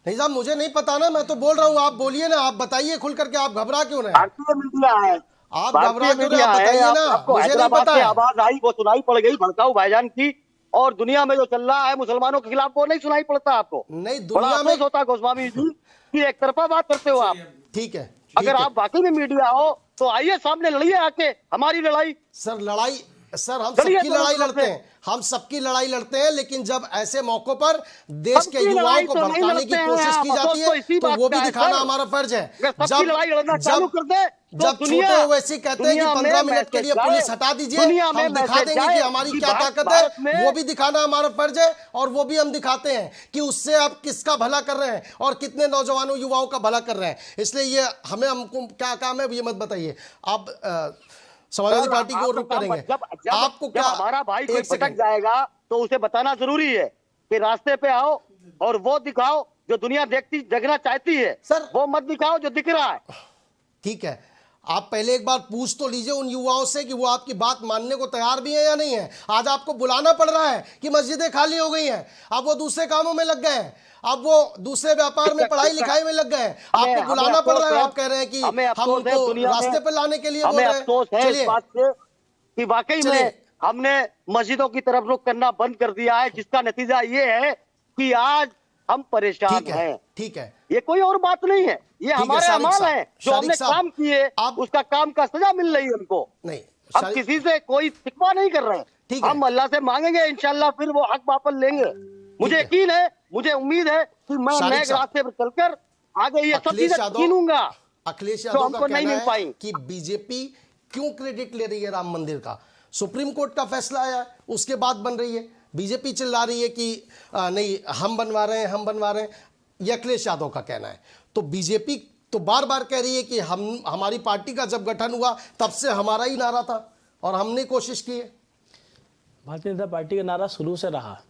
नहीं साहब, मुझे नहीं पता ना, मैं तो बोल रहा हूँ, आप बोलिए ना, आप बताइए खुल करके, आप घबरा क्यों रहे हैं? भारतीय मीडिया है, आप घबरा क्यों रहे हैं? आप बताइए ना, आपको मुझे नहीं हैदराबाद पता से है। आवाज आई, वो सुनाई पड़ गई भड़काऊ भाईजान की, और दुनिया में जो चल रहा है मुसलमानों के खिलाफ वो नहीं सुनाई पड़ता आपको? नहीं, बड़ा दुनिया में अफसोस होता है गोस्वामी जी कि एक तरफा बात करते हो आप। ठीक है, अगर आप वाकई में मीडिया हो तो आइए सामने लड़िए आके हमारी लड़ाई। सर लड़ाई, सर हम चलिए सबकी तो लड़ाई मतलब लड़ते हैं, हम सबकी लड़ाई लड़ते हैं, लेकिन जब ऐसे मौकों पर देश के सबकी युवाओं लड़ाई को तो नहीं भड़काने की लड़ते हैं कोशिश की आप, जाती अफसोस तो इसी है, तो बात वो भी का है, दिखाना सर। हमारा फर्ज है। अगर सबकी लड़ाई लड़ना चालू कर दे तो जब छोटे ओवैसी कहते हैं कि 15 मिनट के लिए पुलिस हटा दीजिए, हम दिखा देंगे कि हमारी क्या ताकत है, वो भी दिखाना हमारा फर्ज है, और वो भी हम दिखाते हैं कि उससे आप किसका भला कर रहे हैं और कितने नौजवानों युवाओं का भला कर रहे हैं। इसलिए ये हमको क्या काम है ये मत बताइए आप। समाजवादी पार्टी को रुख करेंगे। जब आपको क्या, हमारा भाई कोई एक भटक सेकंड, जाएगा तो उसे बताना जरूरी है कि रास्ते पे आओ और वो दिखाओ जो दुनिया देखना चाहती है, सर, वो मत दिखाओ जो दिख रहा है। ठीक है, आप पहले एक बार पूछ तो लीजिए उन युवाओं से कि वो आपकी बात मानने को तैयार भी है या नहीं है। आज आपको बुलाना पड़ रहा है कि मस्जिदें खाली हो गई हैं, अब वो दूसरे कामों में लग गए हैं, अब वो दूसरे व्यापार में, पढ़ाई लिखाई में लग गए हैं। आपको बुलाना पड़ रहा है, आप कह रहे हैं कि हम उनको रास्ते पर लाने के लिए बोल रहे हैं। अफसोस है इस बात से कि वाकई में हमने मस्जिदों की तरफ रुख करना बंद कर दिया है, जिसका नतीजा ये है कि आज हम परेशान हैं। ठीक है, ये कोई और बात नहीं है, ये हमारे अमाल है जो हमने काम किए, उसका काम का सजा मिल रही है हमको। नहीं, हम किसी से कोई शिकवा नहीं कर रहे हैं, हम अल्लाह से मांगेंगे, इंशाल्लाह फिर वो हक वापस लेंगे। मुझे यकीन है, मुझे उम्मीद है कि मैं नए रास्ते पर चलकर आगे ये सब चीजें छीनूंगा। अखिलेश यादव का कहना है कि बीजेपी क्यों क्रेडिट ले रही है राम मंदिर का? सुप्रीम कोर्ट का फैसला आया, उसके बाद बन रही है, बीजेपी चिल्ला रही है कि नहीं हम बनवा रहे हैं, हम बनवा रहे हैं। ये अखिलेश यादव का कहना है। तो बीजेपी तो बार बार कह रही है कि हमारी पार्टी का जब गठन हुआ तब से हमारा ही नारा था और हमने कोशिश की है। भारतीय जनता पार्टी का नारा शुरू से रहा,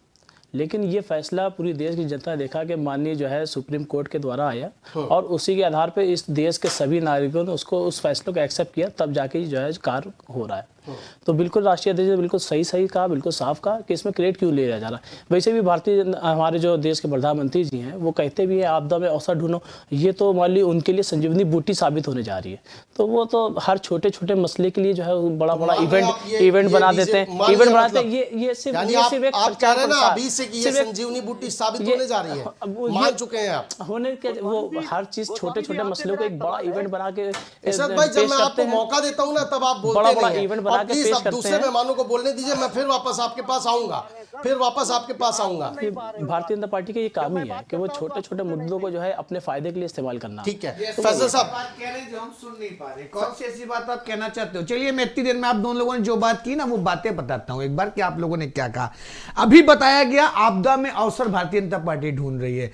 लेकिन ये फैसला पूरी देश की जनता ने देखा कि माननीय जो है सुप्रीम कोर्ट के द्वारा आया और उसी के आधार पे इस देश के सभी नागरिकों ने उसको उस फैसले को एक्सेप्ट किया, तब जाके जो है कार्य हो रहा है। तो बिल्कुल राष्ट्रीय अध्यक्ष ने बिल्कुल सही कहा, बिल्कुल साफ कहा कि इसमें क्रेडिट क्यों लिया जा रहा है। वैसे भी हमारे जो देश के प्रधानमंत्री जी हैं वो कहते भी हैं आपदा में अवसर ढूंढो, ये तो मान ली उनके लिए संजीवनी बूटी साबित होने जा रही है। तो वो तो हर छोटे छोटे मसले के लिए जो है बड़ा बड़ा इवेंट बना देते हैं, इवेंट बनाते हैं। ये सिर्फ एक संजीवनी बूटी साबित होने जा रही है, मान चुके हैं आप। होने के वो हर चीज छोटे छोटे मसलों को एक बड़ा इवेंट बना के भाई, जब मैं आपको मौका देता हूं ना तब आप बोलते बड़ा बड़ा इवेंट बना के पेश करते हैं। दूसरे मेहमानों को बोलने दीजिए, मैं फिर वापस आपके पास आऊंगा, भारतीय जनता पार्टी का ये काम ही है कि वो छोटे छोटे मुद्दों को जो है अपने फायदे के लिए इस्तेमाल करना। ठीक है, फैजल साहब बात कह रहे हैं जो हम सुन नहीं पा रहे, कौन सी ऐसी बात आप कहना चाहते हो? चलिए मैं इतनी देर में आप दोनों लोगों ने जो बात की ना वो बातें बताता हूं एक बार कि आप लोगों ने क्या कहा। अभी बताया गया आपदा में अवसर भारतीय जनता पार्टी ढूंढ रही है।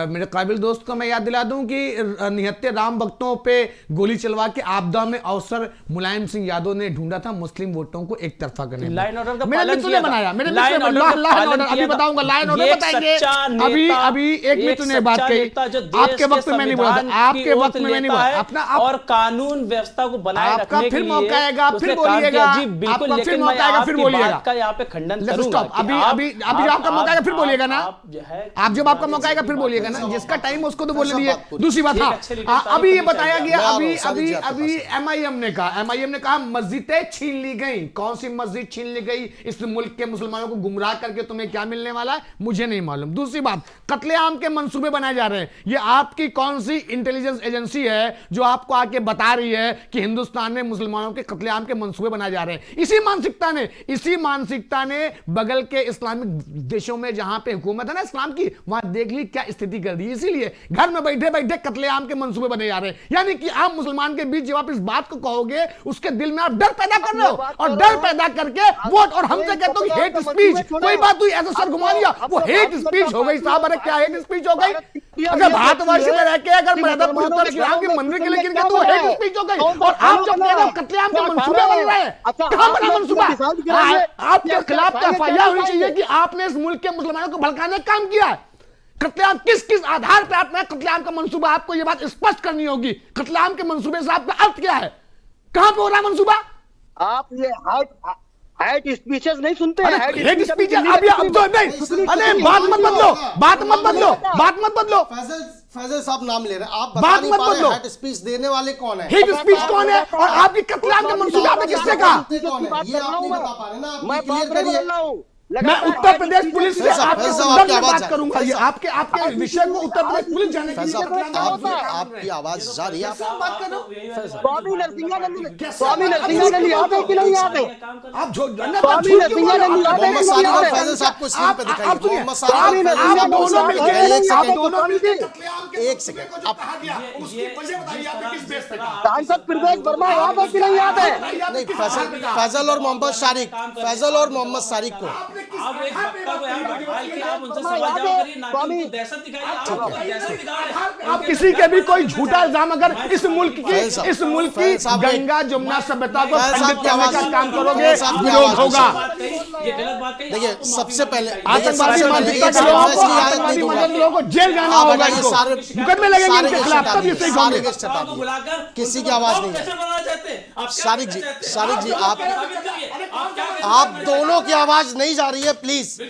मेरे काबिल दोस्त को मैं याद दिला दूं कि निहत्थे राम भक्तों पे गोली चलवा के आपदा में अवसर मुलायम सिंह यादव ने ढूंढा था मुस्लिम वोटों को एक तरफा करने। लाइन ऑर्डर का मेरे पालन किया बनाया, मेरे लाइन ऑर्डर अभी बताऊंगा, लाइन ऑर्डर बताएंगे। अभी एक मिनट तूने बात कही, आपके वक्त में नहीं बोला था, आपके वक्त में नहीं बोला अपना और कानून व्यवस्था को बनाए रखने के लिए फिर मौका आएगा, फिर बोलिएगा, बिल्कुल, लेकिन मैं आपकी बात का यहाँ पे खंडन करूंगा। अभी आपका मौका आएगा फिर बोलिएगा ना, आप जब आपका मौका आएगा फिर बोलिएगा ना, जिसका टाइम उसको तो बोलने दीजिए। दूसरी बात, हाँ अभी ये बताया गया, अभी एमआईएम ने कहा मस्जिदें छीन ली गई। कौन सी मस्जिद छीन ली गई? इस मुल्क के मुसलमानों को गुमराह करके तुम्हें क्या मिलने वाला है मुझे नहीं मालूम। दूसरी बात, कत्लेआम के मंसूबे बनाए जा रहे हैं। ये आपकी कौन सी इंटेलिजेंस एजेंसी है जो आपको आके बता रही है कि हिंदुस्तान में मुसलमानों के कत्लेआम के मंसूबे बनाए जा रहे हैं? इसी मानसिकता ने बगल के इस्लामिक देशों में जहां पे हुकूमत है ना इस्लाम की, वहां देख ली क्या स्थिति कर दी। इसीलिए घर में बैठे बैठे कत्लेआम के मंसूबे बने जा रहे हैं। यानी कि आप मुसलमान के बीच जब आप इस बात को कहोगे उसके दिल में आप डर पैदा कर रहे हो, और डर पैदा करके वोट, और हमसे कहते हो कि हेट स्पीच, कोई बात हुई ऐसा सर घुमा लिया, वो हेट स्पीच हो गई साहब। अरे क्या हेट स्पीच हो गई? अगर भारतवर्ष में रह के अगर मर्यादापुरुषोत्तम श्री राम के मंदिर के लिए गिर गया तो हेट स्पीच हो गई। और आप जब कह रहे हो कत्लेआम के मंसूबे बन रहे हैं, कहां बना मंसूबा? आपके खिलाफ एफआईआर होनी चाहिए कि आपने इस मुल्क के मुसलमानों को भड़काने का काम किया है। कत्लेआम किस आधार पर आपने कत्लेआम का मंसूबा, आपको यह बात स्पष्ट करनी होगी। कत्लेआम के मंसूबे से आपका अर्थ क्या है? कहां पे हो रहा है मंसूबा? आप ये हेट स्पीचेस नहीं सुनते हैं? हेट स्पीच अभी अब तो नहीं, अरे बात मत बदलो। फैजल साहब नाम ले रहे हैं, आप बात मत बदलो। हेट स्पीच देने वाले कौन है? हेट स्पीच कौन है? और आपकी कत्लेआम के मंसूबे आपने किससे कहा? ये आप नहीं बता पा रहे ना, मैं क्लियर करिए। मैं उत्तर प्रदेश पुलिस से आपके संदर्भ में बात करूंगा। ये आपके विषय को उत्तर प्रदेश पुलिस जाने के लिए आपकी आवाज जा रही है, बात कर रहे हो। स्वामी नरसिंहानंद याद है कि नहीं याद है? आप जो स्वामी नरसिंहानंद याद है कि नहीं याद है? फैजल साहब को स्क्रीन पे दिखाइए। एक सेकंड, सांसद प्रवेश वर्मा याद है कि नहीं याद है? नहीं, फैजल और मोहम्मद शारिक को आप एक वक्ता को यहाँ बैठा के आप उनसे सवाल जवाब करिए, ना कि उनको दहशत दिखाइए। आप उनको दहशत दिखा रहे हैं। आप किसी के भी कोई झूठा इल्जाम अगर इस मुल्क की गंगा जमुना सभ्यता को खंडित करने का काम करोगे, विरोध होगा। ये गलत बात कही। देखिए सबसे पहले आतंकवादी मानसिकता के लोगों को जेल जाना होगा, इनको मुकदमे लगेंगे इनके खिलाफ, तब ये सही होंगे। बुलाकर किसी की आवाज नहीं है। शारिक जी आप दोनों की आवाज नहीं जा रही है, प्लीज,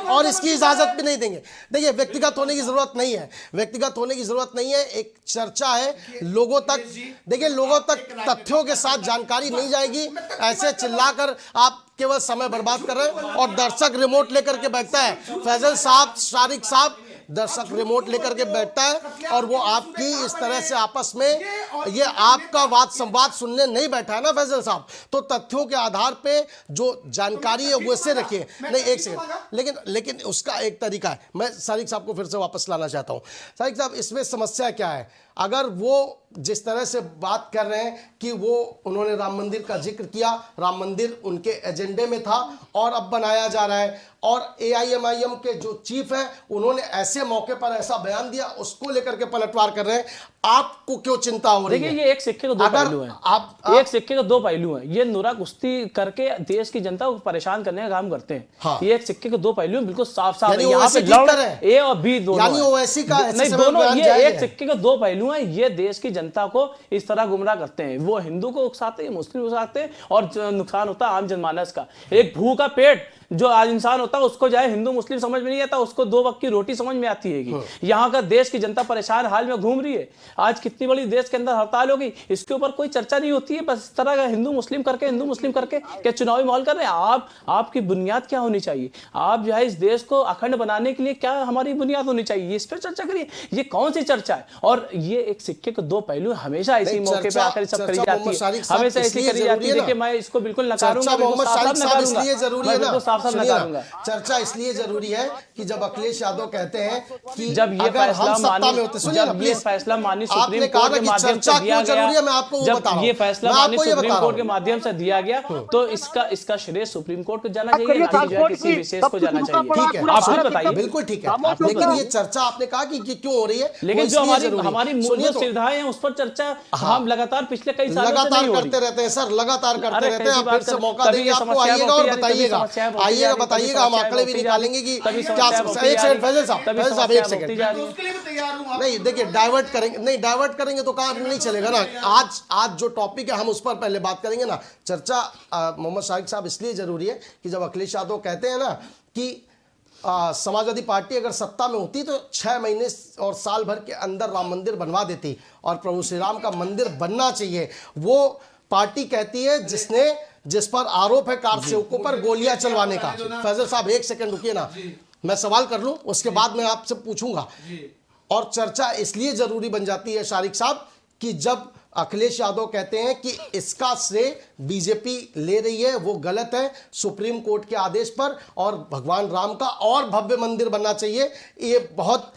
और इसकी इजाजत भी नहीं देंगे। देखिए व्यक्तिगत होने की जरूरत नहीं है, व्यक्तिगत होने की जरूरत नहीं है। एक चर्चा है, लोगों तक तथ्यों के साथ जानकारी नहीं जाएगी। ऐसे चिल्लाकर आप केवल समय बर्बाद कर रहे हैं, और दर्शक रिमोट लेकर के बैठता है। फैजल साहब, शारिक साहब, दर्शक रिमोट लेकर के बैठता है, और वो आपकी इस तरह से आपस में ये आपका वाद संवाद सुनने नहीं बैठा है ना फैजल साहब। तो तथ्यों के आधार पे जो जानकारी है वो से रखिए। नहीं, एक सेकंड, लेकिन उसका एक तरीका है। मैं शारिक साहब को फिर से वापस लाना चाहता हूं। शारिक साहब, इसमें समस्या क्या है? अगर वो जिस तरह से बात कर रहे हैं कि वो उन्होंने राम मंदिर का जिक्र किया, राम मंदिर उनके एजेंडे में था और अब बनाया जा रहा है, और AIMIM के जो चीफ हैं उन्होंने ऐसे मौके पर ऐसा बयान दिया, उसको लेकर के पलटवार कर रहे हैं। आपको क्यों चिंता हो रही है? देखिए, ये एक सिक्के के दो पहलू हैं। एक सिक्के के दो पहलू हैं। ये नुरा कुश्ती करके देश की जनता को परेशान करने का काम करते हैं। हाँ। ये एक सिक्के के दो पहलू हैं, बिल्कुल साफ साफ। यहाँ पे A और B दोनों, यानी ओवैसी का नहीं, दोनों ये एक सिक्के के दो पहलू हैं। ये देश की जनता को इस तरह गुमराह करते हैं। वो हिंदू को उकसाते हैं, मुस्लिम को उकसाते हैं, और नुकसान होता है आम जनमानस का। एक भूखा पेट जो आज इंसान होता है, उसको चाहे हिंदू मुस्लिम समझ में नहीं आता, उसको 2 वक्त की रोटी समझ में आती है। यहाँ का देश की जनता परेशान हाल में घूम रही है। आज कितनी बड़ी देश के अंदर हड़ताल होगी, इसके ऊपर कोई चर्चा नहीं होती है। बस इस तरह का हिंदू मुस्लिम करके क्या चुनावी माहौल कर रहे हैं आपकी बुनियाद क्या होनी चाहिए? आप जो है इस देश को अखंड बनाने के लिए क्या हमारी बुनियाद होनी चाहिए, इस पर चर्चा करिए। ये कौन सी चर्चा है? और ये एक सिक्के के दो पहलू, हमेशा इसी मौके पर आकर सब करी जाती है, हमेशा ऐसी करी जाती है। देखिए, मैं इसको बिल्कुल नकारूंगा, साफ नकारूंगा। चर्चा इसलिए जरूरी है कि जब अखिलेश यादव कहते हैं कि जब ये फैसला माननीय सुप्रीम कोर्ट के माध्यम से दिया गया, जब ये फैसला माननीय सुप्रीम कोर्ट के माध्यम से दिया गया, तो इसका श्रेय सुप्रीम कोर्ट को जाना चाहिए, किसी विशेष को जाना चाहिए। ठीक है, आप खुद बताइए। बिल्कुल ठीक है, लेकिन ये चर्चा आपने कहा कि क्यों हो रही है, लेकिन जो हमारी मूलभूत सुविधाएं हैं उस पर चर्चा हम लगातार पिछले कई सालों से नहीं हो रही। करते रहते हैं सर, लगातार करते रहते हैं। फिर से मौका देंगे आपको, आइएगा और बताइएगा, हम आंकड़े भी निकालेंगे कि क्या समस्या। एक सेकंड फैजल साहब, एक सेकंड। नहीं, देखिए, डाइवर्ट करेंगे तो काम नहीं चलेगा ना। आज जो टॉपिक है हम उस पर पहले बात करेंगे ना। चर्चा मोहम्मद शारिक साहब इसलिए जरूरी है कि जब अखिलेश यादव कहते हैं ना कि समाजवादी पार्टी अगर सत्ता में होती तो 6 महीने और साल भर के अंदर राम मंदिर बनवा देती, और प्रभु श्री राम का मंदिर बनना चाहिए। वो पार्टी कहती है जिस पर आरोप है कार सेवकों पर गोलियां चलवाने का। फैजल साहब, एक सेकंड रुकिए ना, मैं सवाल कर लूं, उसके बाद मैं आपसे पूछूंगा। और चर्चा इसलिए जरूरी बन जाती है शारिक साहब कि जब अखिलेश यादव कहते हैं कि इसका श्रेय बीजेपी ले रही है, वो गलत है। सुप्रीम कोर्ट के आदेश पर और भगवान राम का और भव्य मंदिर बनना चाहिए, ये बहुत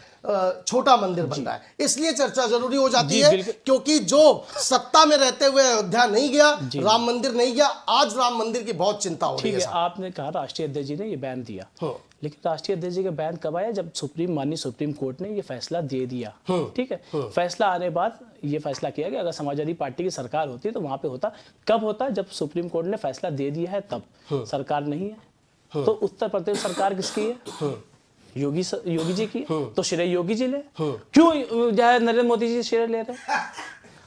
छोटा मंदिर बन रहा है। इसलिए चर्चा जरूरी हो जाती है, क्योंकि जो सत्ता में रहते हुए अयोध्या नहीं गया, राम मंदिर नहीं गया, आज राम मंदिर की बहुत चिंता हो रही है। आपने कहा राष्ट्रीय अध्यक्ष जी ने ये बयान दिया, लेकिन राष्ट्रीय अध्यक्ष जी का बयान कब आया? जब माननीय सुप्रीम कोर्ट ने ये फैसला दे दिया। ठीक है, फैसला आने बाद ये फैसला किया कि अगर समाजवादी पार्टी की सरकार होती तो वहां पे होता। कब होता? जब सुप्रीम कोर्ट ने फैसला दे दिया है तब। सरकार नहीं है तो उत्तर प्रदेश सरकार किसकी है? योगी जी की। तो श्रेय योगी जी ले, क्यों जो है नरेंद्र मोदी जी श्रेय ले रहे?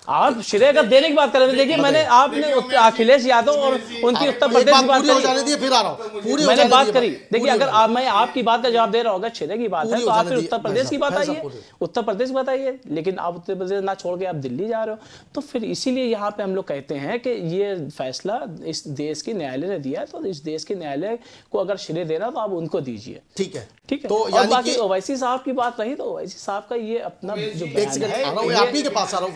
आप श्रेय का देने की बात कर रहे थे। देखिए, आपने अखिलेश यादव और उनकी उत्तर प्रदेश की बात करी, फिर आ रहा हूं, मैंने बात करी। देखिए, अगर मैं आपकी बात का जवाब दे रहा होगा, श्रेय की बात है, तो आप फिर उत्तर प्रदेश की बात आइए, उत्तर प्रदेश की बात आइए। लेकिन आप उत्तर प्रदेश ना छोड़ के आप दिल्ली जा रहे हो, तो फिर इसीलिए यहाँ पे हम लोग कहते हैं कि ये फैसला इस देश की न्यायालय ने दिया है, तो इस देश के न्यायालय को अगर श्रेय देना तो आप उनको दीजिए। ठीक है। तो और बाकी ओवैसी साहब की बात रही, तो ओवैसी साहब का ये अपना जो बयान है, आप ही के पास आ रहा हूँ।